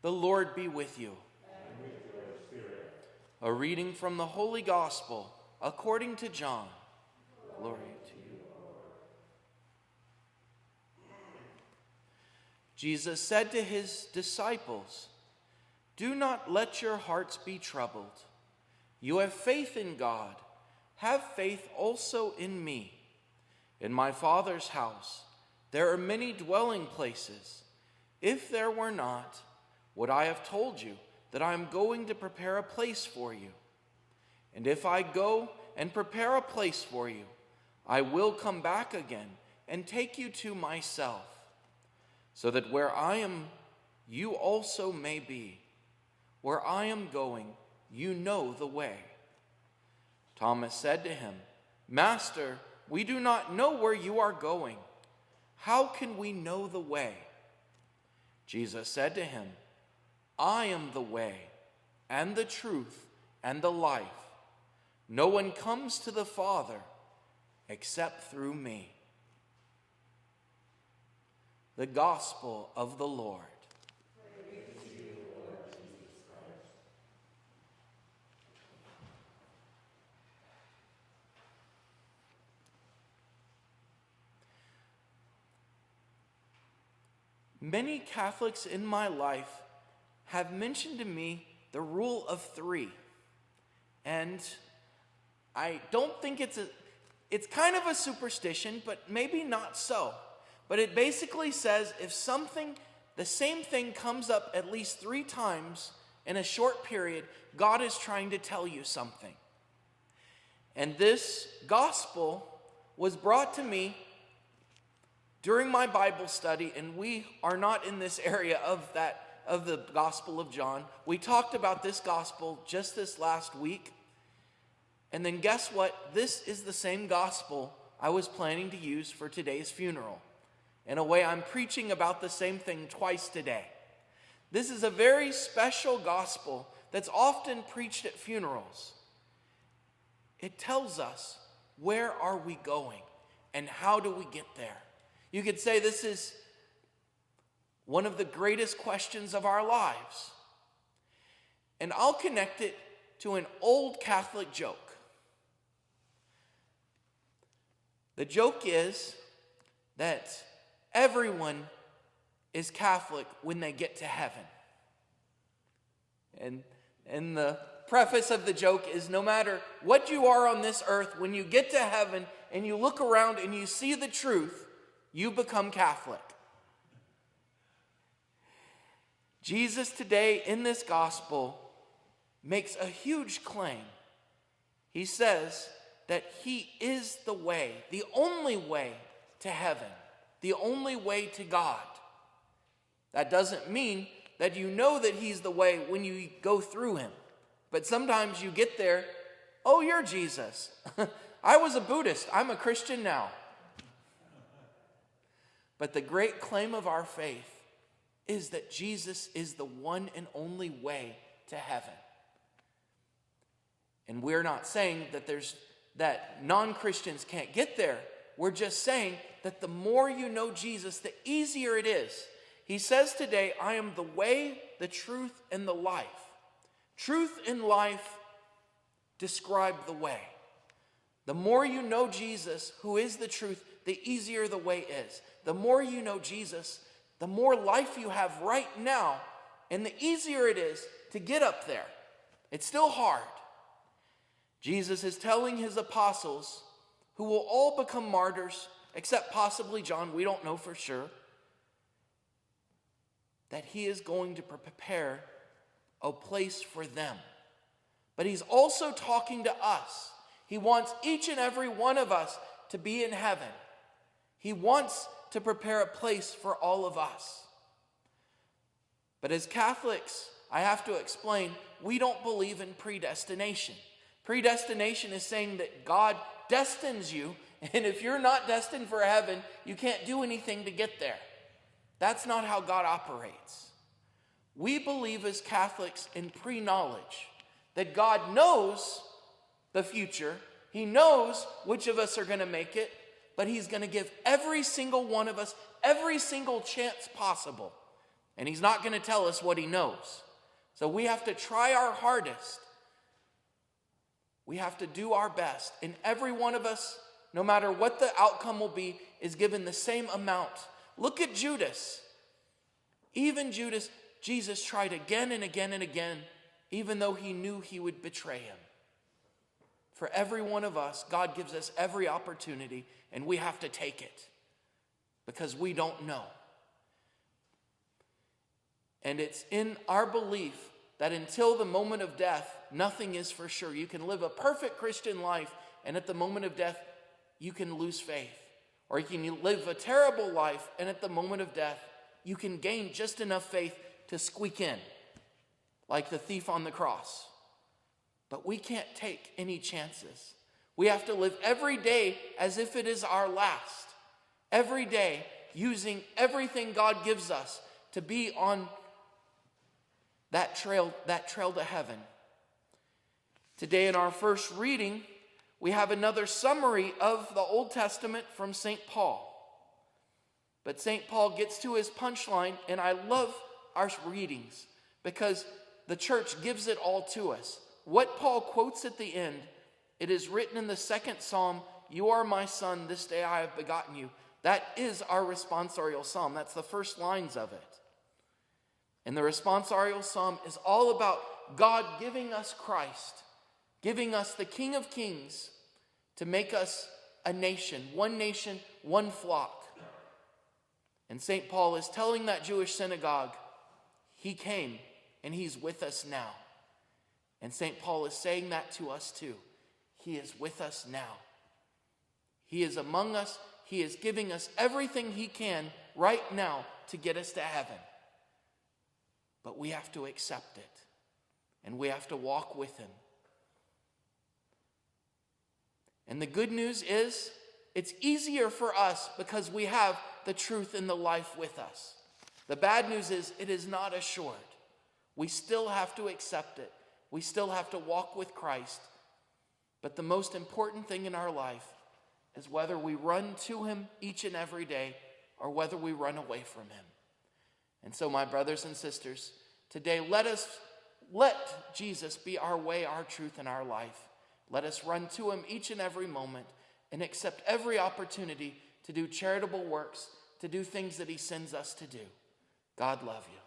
The Lord be with you. And with your spirit. A reading from the Holy Gospel according to John. Glory to you, Lord. Jesus said to his disciples, "Do not let your hearts be troubled. You have faith in God. Have faith also in me. In my Father's house there are many dwelling places. If there were not, would I have told you that I am going to prepare a place for you? And if I go and prepare a place for you, I will come back again and take you to myself, so that where I am, you also may be. Where I am going, you know the way." Thomas said to him, "Master, we do not know where you are going. How can we know the way?" Jesus said to him, "I am the way, and the truth, and the life. No one comes to the Father except through me." The Gospel of the Lord. Praise to you, Lord Jesus Christ. Many Catholics in my life have mentioned to me the rule of three. And I don't think it's kind of a superstition, but maybe not so. But it basically says if the same thing comes up at least 3 times in a short period, God is trying to tell you something. And this gospel was brought to me during my Bible study, and we are not in this area of the Gospel of John. We talked about this gospel just this last week. And then guess what? This is the same gospel I was planning to use for today's funeral. In a way, I'm preaching about the same thing twice today. This is a very special gospel that's often preached at funerals. It tells us, where are we going and how do we get there? You could say this is one of the greatest questions of our lives. And I'll connect it to an old Catholic joke. The joke is that everyone is Catholic when they get to heaven. And the preface of the joke is, no matter what you are on this earth, when you get to heaven and you look around and you see the truth, you become Catholic. Jesus today in this gospel makes a huge claim. He says that he is the way, the only way to heaven, the only way to God. That doesn't mean that you know that he's the way when you go through him. But sometimes you get there, oh, you're Jesus. I was a Buddhist. I'm a Christian now. But the great claim of our faith is that Jesus is the one and only way to heaven. And we're not saying that non-Christians can't get there. We're just saying that the more you know Jesus, the easier it is. He says today, I am the way, the truth, and the life. Truth and life describe the way. The more you know Jesus, who is the truth, the easier the way is. The more you know Jesus, the more life you have right now, and the easier it is to get up there. It's still hard. Jesus is telling his apostles, who will all become martyrs, except possibly John, we don't know for sure, that he is going to prepare a place for them. But he's also talking to us. He wants each and every one of us to be in heaven. He wants to prepare a place for all of us. But as Catholics, I have to explain, we don't believe in predestination. Predestination is saying that God destines you, and if you're not destined for heaven, you can't do anything to get there. That's not how God operates. We believe as Catholics in pre-knowledge, that God knows the future. He knows which of us are going to make it, but he's going to give every single one of us every single chance possible. and he's not going to tell us what he knows. So we have to try our hardest. We have to do our best. And every one of us, no matter what the outcome will be, is given the same amount. Look at Judas. Even Judas, Jesus tried again and again and again, even though he knew he would betray him. For every one of us, God gives us every opportunity, and we have to take it because we don't know. And it's in our belief that until the moment of death, nothing is for sure. You can live a perfect Christian life, and at the moment of death, you can lose faith. Or you can live a terrible life, and at the moment of death, you can gain just enough faith to squeak in, like the thief on the cross. But we can't take any chances. We have to live every day as if it is our last. Every day, using everything God gives us to be on that trail to heaven. Today in our first reading, we have another summary of the Old Testament from St. Paul. But St. Paul gets to his punchline, and I love our readings because the church gives it all to us. What Paul quotes at the end, it is written in the second Psalm, "You are my son, this day I have begotten you." That is our responsorial psalm. That's the first lines of it. And the responsorial psalm is all about God giving us Christ, giving us the King of Kings to make us a nation, one flock. And St. Paul is telling that Jewish synagogue, he came and he's with us now. And St. Paul is saying that to us too. He is with us now. He is among us. He is giving us everything he can right now to get us to heaven. But we have to accept it. And we have to walk with him. And the good news is, it's easier for us because we have the truth and the life with us. The bad news is, it is not assured. We still have to accept it. We still have to walk with Christ. But the most important thing in our life is whether we run to him each and every day or whether we run away from him. And so, my brothers and sisters, today let Jesus be our way, our truth, and our life. Let us run to him each and every moment and accept every opportunity to do charitable works, to do things that he sends us to do. God love you.